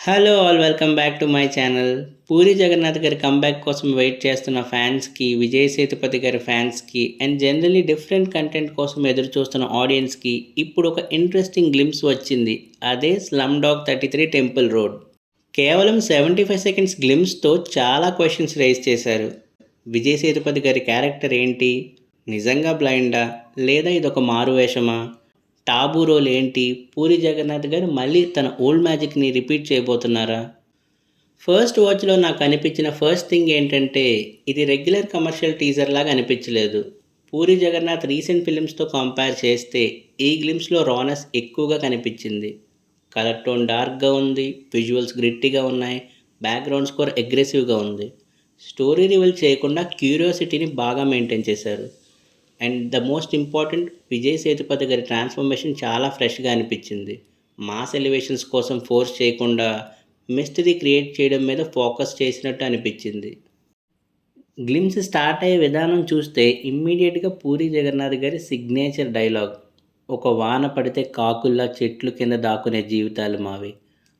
Hello all welcome back to my channel. Puri Jagannadh గారి comeback కోసం wait చేస్తున్న ఫ్యాన్స్కి, విజయ్ సేతుపతి గారి ఫ్యాన్స్కి అండ్ జనరలీ డిఫరెంట్ కంటెంట్ కోసం ఎదురు చూస్తున్న ఆడియన్స్కి ఇప్పుడు ఒక ఇంట్రెస్టింగ్ గ్లిమ్స్ వచ్చింది. అదే స్లమ్ డాగ్ 33 టెంపుల్ రోడ్. కేవలం 75 సెకండ్స్ గ్లిమ్స్తో చాలా క్వశ్చన్స్ రైజ్ చేశారు. విజయ్ సేతుపతి గారి క్యారెక్టర్ ఏంటి? నిజంగా బ్లైండా, లేదా ఇదొక మారువేషమా? టాబూ రోల్ ఏంటి? పూరి జగన్నాథ్ గారు మళ్ళీ తన ఓల్డ్ మ్యాజిక్ని రిపీట్ చేయబోతున్నారా? ఫస్ట్ వాచ్లో నాకు అనిపించిన ఫస్ట్ థింగ్ ఏంటంటే, ఇది రెగ్యులర్ కమర్షియల్ టీజర్ లాగా అనిపించలేదు. పూరి జగన్నాథ్ రీసెంట్ ఫిలిమ్స్తో కంపేర్ చేస్తే ఈ గ్లిమ్స్లో రానెస్ ఎక్కువగా కనిపించింది. కలర్ టోన్ డార్క్గా ఉంది, విజువల్స్ గ్రిట్టీగా ఉన్నాయి, బ్యాక్గ్రౌండ్ స్కోర్ అగ్రెసివ్గా ఉంది. స్టోరీ రివీల్ చేయకుండా క్యూరియాసిటీని బాగా మెయింటైన్ చేశారు. And the most important, Vijay Sethupathi గారి ట్రాన్స్ఫర్మేషన్ చాలా ఫ్రెష్గా అనిపించింది. మాస్ ఎలివేషన్స్ కోసం ఫోర్స్ చేయకుండా మిస్టరీ క్రియేట్ చేయడం మీద ఫోకస్ చేసినట్టు అనిపించింది. గ్లిమ్స్ స్టార్ట్ అయ్యే విధానం చూస్తే ఇమ్మీడియట్గా పూరి జగన్నాథ్ గారి సిగ్నేచర్ డైలాగ్, ఒక వాన పడితే కాకుల్లా చెట్లు కింద దాక్కునే జీవితాలు మావి,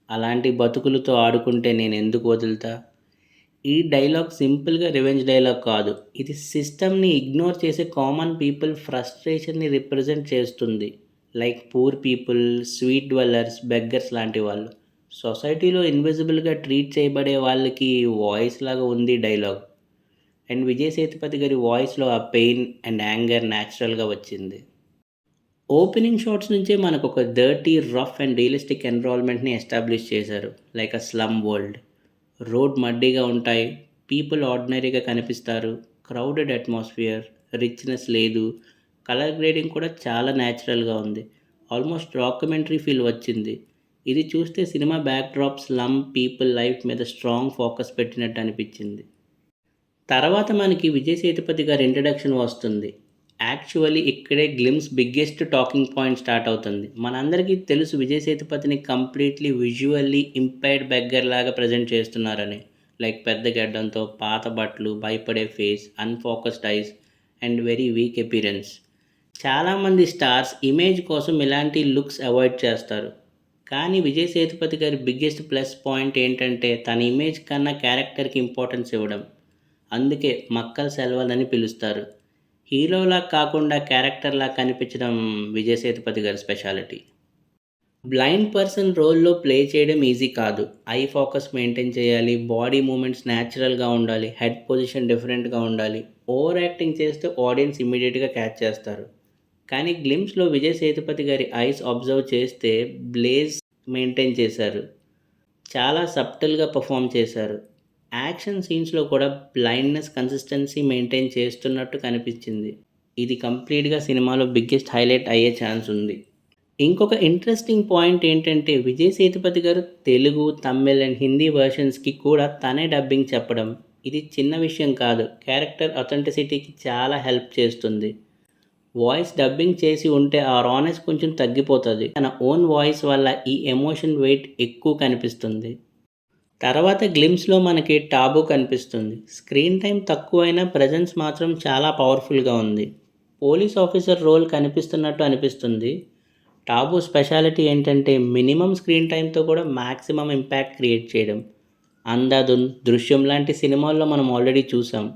అలాంటి బతుకులతో ఆడుకుంటే నేను ఎందుకు వదులుతా. ఈ డైలాగ్ సింపుల్గా రివెంజ్ డైలాగ్ కాదు, ఇది సిస్టమ్ని ఇగ్నోర్ చేసే కామన్ పీపుల్ ఫ్రస్ట్రేషన్ని రిప్రజెంట్ చేస్తుంది. Like poor people, sweet dwellers, beggars లాంటి వాళ్ళు సొసైటీలో ఇన్విజిబుల్గా ట్రీట్ చేయబడే వాళ్ళకి వాయిస్ లాగా ఉంది డైలాగ్. అండ్ విజయ్ సేతుపతి గారి వాయిస్లో ఆ పెయిన్ అండ్ యాంగర్ న్యాచురల్గా వచ్చింది. ఓపెనింగ్ షాట్స్ నుంచే మనకు ఒక డర్టీ, రఫ్ అండ్ రియలిస్టిక్ ఎన్విరాన్మెంట్ని ఎస్టాబ్లిష్ చేశారు. Like a slum world. Road మడ్డీగా ఉంటాయి, పీపుల్ ఆర్డినరీగా కనిపిస్తారు, క్రౌడెడ్ అట్మాస్ఫియర్, రిచ్నెస్ లేదు, కలర్ గ్రేడింగ్ కూడా చాలా న్యాచురల్గా ఉంది. ఆల్మోస్ట్ డాక్యుమెంటరీ ఫీల్ వచ్చింది. ఇది చూస్తే cinema backdrop slum people life మీద స్ట్రాంగ్ ఫోకస్ పెట్టినట్టు అనిపించింది. తర్వాత మనకి విజయ్ సేతుపతి గారి ఇంట్రడక్షన్ వస్తుంది. యాక్చువల్లీ ఇక్కడే glimpse biggest talking point start అవుతుంది. మనందరికీ తెలుసు విజయ్ సేతుపతిని కంప్లీట్లీ విజువల్లీ ఇంపైర్డ్ బెగ్గర్ లాగా ప్రజెంట్ చేస్తున్నారని. లైక్ పెద్ద గడ్డంతో, పాత బట్టలు, భయపడే face, unfocused eyes and very weak appearance. చాలామంది స్టార్స్ ఇమేజ్ కోసం ఇలాంటి లుక్స్ అవాయిడ్ చేస్తారు. కానీ విజయ్ సేతుపతి గారి బిగ్గెస్ట్ ప్లస్ పాయింట్ ఏంటంటే తన ఇమేజ్ కన్నా క్యారెక్టర్కి ఇంపార్టెన్స్ ఇవ్వడం. అందుకే మక్కల్ సెల్వల్ అని పిలుస్తారు. హీరోలా కాకుండా క్యారెక్టర్లా కనిపించడం విజయ్ సేతుపతి గారి స్పెషాలిటీ. బ్లైండ్ పర్సన్ రోల్లో ప్లే చేయడం ఈజీ కాదు. ఐ ఫోకస్ మెయింటైన్ చేయాలి, బాడీ మూమెంట్స్ న్యాచురల్గా ఉండాలి, హెడ్ పొజిషన్ డిఫరెంట్గా ఉండాలి. ఓవర్ యాక్టింగ్ చేస్తే ఆడియన్స్ ఇమీడియట్గా క్యాచ్ చేస్తారు. కానీ గ్లిమ్స్లో విజయ్ సేతుపతి గారి ఐస్ అబ్జర్వ్ చేస్తే బ్లేజ్ మెయింటైన్ చేశారు. చాలా సబ్టిల్గా పర్ఫామ్ చేశారు. యాక్షన్ సీన్స్లో కూడా బ్లైండ్నెస్ కన్సిస్టెన్సీ మెయింటైన్ చేస్తున్నట్టు కనిపించింది. ఇది కంప్లీట్గా సినిమాలో బిగ్గెస్ట్ హైలైట్ అయ్యే ఛాన్స్ ఉంది. ఇంకొక ఇంట్రెస్టింగ్ పాయింట్ ఏంటంటే విజయ్ సేతుపతి గారు తెలుగు, తమిళ్ అండ్ హిందీ వర్షన్స్కి కూడా తనే డబ్బింగ్ చెప్పడం. ఇది చిన్న విషయం కాదు, క్యారెక్టర్ అథెంటిసిటీకి చాలా హెల్ప్ చేస్తుంది. వాయిస్ డబ్బింగ్ చేసి ఉంటే ఆ రానెస్ కొంచెం తగ్గిపోతుంది. తన ఓన్ వాయిస్ వల్ల ఈ ఎమోషన్ వెయిట్ ఎక్కువ కనిపిస్తుంది. తర్వాత గ్లిమ్స్లో మనకి టాబూ కనిపిస్తుంది. స్క్రీన్ టైం తక్కువైనా ప్రెజెన్స్ మాత్రం చాలా పవర్ఫుల్గా ఉంది. పోలీస్ ఆఫీసర్ రోల్ కనిపిస్తున్నట్టు అనిపిస్తుంది. టాబూ స్పెషాలిటీ ఏంటంటే మినిమం స్క్రీన్ టైంతో కూడా మ్యాక్సిమం ఇంపాక్ట్ క్రియేట్ చేయడం. అంధాధున్, దృశ్యం లాంటి సినిమాల్లో మనం ఆల్రెడీ చూసాం.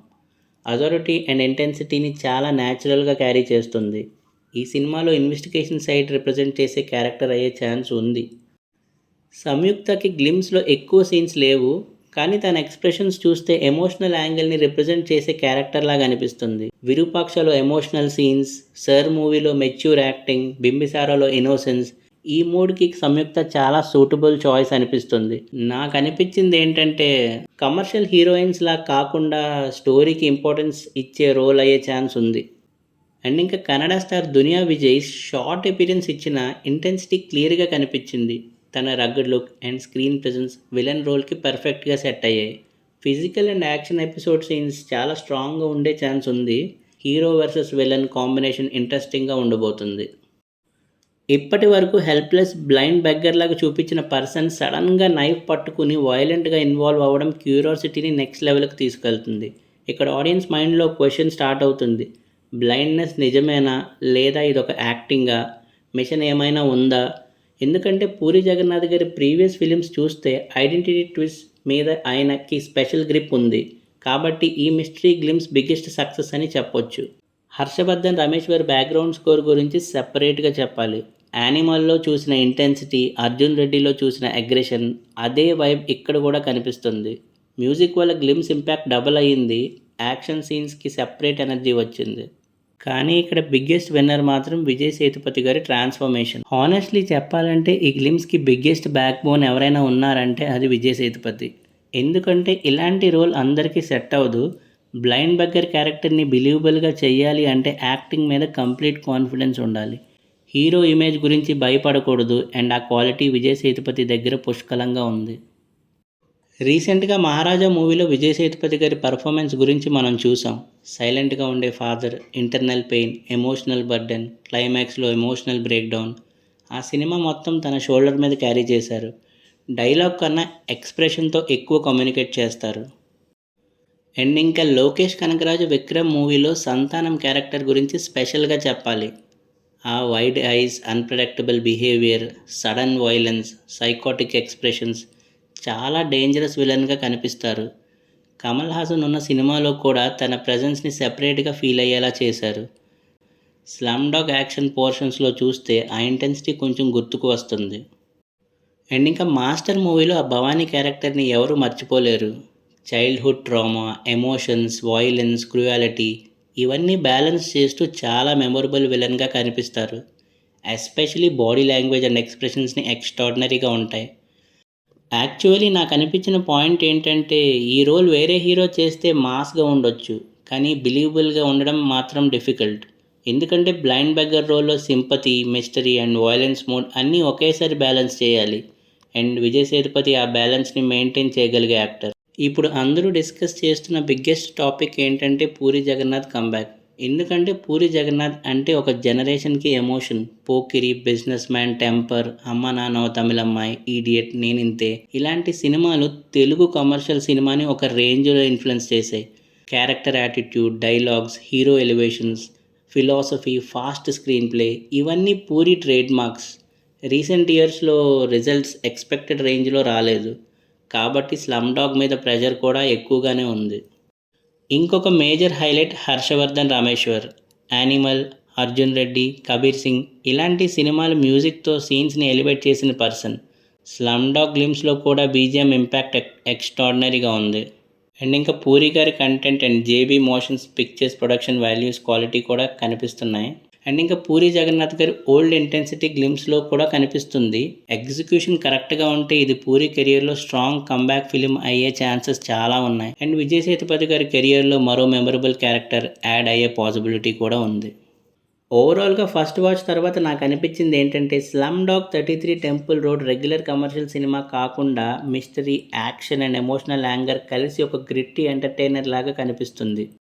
అథారిటీ అండ్ ఇంటెన్సిటీని చాలా న్యాచురల్గా క్యారీ చేస్తుంది. ఈ సినిమాలో ఇన్వెస్టిగేషన్ సైడ్ రిప్రజెంట్ చేసే క్యారెక్టర్ అయ్యే ఛాన్స్ ఉంది. సంయుక్తకి గ్లిమ్స్లో ఎక్కువ సీన్స్ లేవు, కానీ తన ఎక్స్ప్రెషన్స్ చూస్తే ఎమోషనల్ యాంగిల్ని రిప్రజెంట్ చేసే క్యారెక్టర్ లాగా అనిపిస్తుంది. విరూపాక్షలో ఎమోషనల్ సీన్స్, సర్ మూవీలో మెచ్యూర్ యాక్టింగ్, బింబిసారాలో ఇన్నోసెన్స్, ఈ మూడ్కి సంయుక్త చాలా సూటబుల్ చాయిస్ అనిపిస్తుంది. నాకు అనిపించింది ఏంటంటే కమర్షియల్ హీరోయిన్స్ లా కాకుండా స్టోరీకి ఇంపార్టెన్స్ ఇచ్చే రోల్ అయ్యే ఛాన్స్ ఉంది. అండ్ ఇంకా Kannada star Duniya Vijay short appearance ఇచ్చిన ఇంటెన్సిటీ క్లియర్గా కనిపించింది. తన rugged look and screen presence villain రోల్కి పర్ఫెక్ట్గా సెట్ అయ్యాయి. Physical and action episode scenes చాలా స్ట్రాంగ్గా ఉండే ఛాన్స్ ఉంది. హీరో వర్సెస్ విలన్ కాంబినేషన్ ఇంట్రెస్టింగ్గా ఉండబోతుంది. ఇప్పటి వరకు హెల్ప్లెస్ బ్లైండ్ బెగ్గర్ లాగా చూపించిన పర్సన్ సడన్గా నైఫ్ పట్టుకుని వైలెంట్గా ఇన్వాల్వ్ అవ్వడం క్యూరియాసిటీని నెక్స్ట్ లెవెల్కి తీసుకెళ్తుంది. ఇక్కడ ఆడియన్స్ మైండ్లో క్వశ్చన్ స్టార్ట్ అవుతుంది. బ్లైండ్నెస్ నిజమేనా, లేదా ఇదొక యాక్టింగా, మిషన్ ఏమైనా ఉందా? ఎందుకంటే పూరి జగన్నాథ్ గారి ప్రీవియస్ ఫిలిమ్స్ చూస్తే ఐడెంటిటీ ట్విస్ట్ మీద ఆయనకి స్పెషల్ గ్రిప్ ఉంది. కాబట్టి ఈ మిస్టరీ గ్లిమ్స్ బిగ్గెస్ట్ సక్సెస్ అని చెప్పొచ్చు. హర్షవర్ధన్ రమేశ్వర్ బ్యాక్గ్రౌండ్ స్కోర్ గురించి సెపరేట్గా చెప్పాలి. యానిమల్లో చూసిన ఇంటెన్సిటీ, అర్జున్ రెడ్డిలో చూసిన అగ్రెషన్, అదే వైబ్ ఇక్కడ కూడా కనిపిస్తుంది. మ్యూజిక్ వల్ల గ్లిమ్స్ ఇంపాక్ట్ డబుల్ అయ్యింది. యాక్షన్ సీన్స్కి సెపరేట్ ఎనర్జీ వచ్చింది. కానీ ఇక్కడ బిగ్గెస్ట్ విన్నర్ మాత్రం విజయ్ సేతుపతి గారి ట్రాన్స్ఫర్మేషన్. హానెస్ట్లీ చెప్పాలంటే ఈ గ్లిమ్స్కి బిగ్గెస్ట్ బ్యాక్ బోన్ ఎవరైనా ఉన్నారంటే అది విజయ్ సేతుపతి. ఎందుకంటే ఇలాంటి రోల్ అందరికీ సెట్ అవ్వదు. బ్లైండ్ బగ్గర్ క్యారెక్టర్ని బిలీవబుల్గా చెయ్యాలి అంటే యాక్టింగ్ మీద కంప్లీట్ కాన్ఫిడెన్స్ ఉండాలి. హీరో ఇమేజ్ గురించి భయపడకూడదు. అండ్ ఆ క్వాలిటీ విజయ్ సేతుపతి దగ్గర పుష్కలంగా ఉంది. రీసెంట్గా మహారాజా మూవీలో విజయ్ సేతుపతి గారి పర్ఫార్మెన్స్ గురించి మనం చూసాం. సైలెంట్గా ఉండే father, internal pain, emotional burden, క్లైమాక్స్లో ఎమోషనల్ బ్రేక్డౌన్. ఆ సినిమా మొత్తం తన షోల్డర్ మీద క్యారీ చేశారు. డైలాగ్ కన్నా ఎక్స్ప్రెషన్తో ఎక్కువ కమ్యూనికేట్ చేస్తారు. అండ్ ఇంకా లోకేష్ కనకరాజు విక్రమ్ మూవీలో సంతానం క్యారెక్టర్ గురించి స్పెషల్గా చెప్పాలి. ఆ wide ice, unpredictable behaviour, sudden violence, psychotic expressions, చాలా డేంజరస్ విలన్గా కనిపిస్తారు. కమల్ హాసన్ ఉన్న సినిమాలో కూడా తన ప్రజెన్స్ని సెపరేట్గా ఫీల్ అయ్యేలా చేశారు. స్లమ్ డాగ్ యాక్షన్ పోర్షన్స్లో చూస్తే ఆ ఇంటెన్సిటీ కొంచెం గుర్తుకు వస్తుంది. అండ్ ఇంకా మాస్టర్ మూవీలో ఆ భవానీ క్యారెక్టర్ని ఎవరు మర్చిపోలేరు. Childhood trauma, emotions, violence, cruelty ఇవన్నీ బ్యాలెన్స్ చేస్తూ చాలా మెమొరబుల్ విలన్గా కనిపిస్తారు. ఎస్పెషలీ బాడీ లాంగ్వేజ్ అండ్ ఎక్స్ప్రెషన్స్ని ఎక్స్ట్రాడినరీగా ఉంటాయి. యాక్చువల్లీ నాకు అనిపించిన పాయింట్ ఏంటంటే ఈ రోల్ వేరే హీరో చేస్తే మాస్గా ఉండొచ్చు, కానీ బిలీవబుల్గా ఉండడం మాత్రం డిఫికల్ట్. ఎందుకంటే బ్లైండ్ బెగ్గర్ రోల్లో sympathy, mystery and violence mode అన్నీ ఒకేసారి బ్యాలెన్స్ చేయాలి. అండ్ విజయ్ సేతుపతి ఆ బ్యాలెన్స్ని మెయింటైన్ చేయగలిగే యాక్టర్. ఇప్పుడు అందరూ డిస్కస్ చేస్తున్న బిగ్గెస్ట్ టాపిక్ ఏంటంటే పూరి జగన్నాథ్ కంబ్యాక్. ఎందుకంటే పూరి జగన్నాథ్ అంటే ఒక జనరేషన్కి emotion. Pokiri, business man, temper, అమ్మ నాన్న తమిళమ్మాయి, ఈడియట్, నేనింతే ఇలాంటి సినిమాలు తెలుగు కమర్షియల్ సినిమాని ఒక రేంజ్లో ఇన్ఫ్లుయెన్స్ చేశాయి. Character attitude, dialogues, hero elevations, philosophy, fast screen play ఇవన్నీ పూరి ట్రేడ్ మార్క్స్. రీసెంట్ ఇయర్స్లో రిజల్ట్స్ ఎక్స్పెక్టెడ్ రేంజ్లో రాలేదు. కాబట్టి స్లమ్ డాగ్ మీద ప్రెషర్ కూడా ఎక్కువగానే ఉంది. ఇంకొక major highlight Harshavardhan Rameshwar. Animal, Arjun Reddy, Kabir Singh ఇలాంటి సినిమాలు మ్యూజిక్తో సీన్స్ని ఎలివేట్ చేసిన పర్సన్. స్లమ్ డాగ్ గ్లిమ్స్లో కూడా బీజిఎం ఇంపాక్ట్ ఎక్స్ట్రాడినరీగా ఉంది. అండ్ ఇంకా పూరి గారి content and JB motions pictures production values quality కూడా కనిపిస్తున్నాయి. అండ్ ఇంకా పూరి జగన్నాథ్ గారి ఓల్డ్ ఇంటెన్సిటీ గ్లిమ్స్లో కూడా కనిపిస్తుంది. ఎగ్జిక్యూషన్ కరెక్ట్గా ఉంటే ఇది పూరి కెరియర్లో స్ట్రాంగ్ కంబ్యాక్ ఫిలిం అయ్యే ఛాన్సెస్ చాలా ఉన్నాయి. అండ్ విజయ్ సేతుపతి గారి కెరియర్లో మరో మెమరబుల్ క్యారెక్టర్ యాడ్ అయ్యే పాసిబిలిటీ కూడా ఉంది. ఓవరాల్గా ఫస్ట్ వాచ్ తర్వాత నాకు అనిపించింది ఏంటంటే Slumdog 33 Temple Road regular commercial cinema కాకుండా mystery, action and emotional anger కలిసి ఒక గ్రిట్టి ఎంటర్టైనర్ లాగా కనిపిస్తుంది.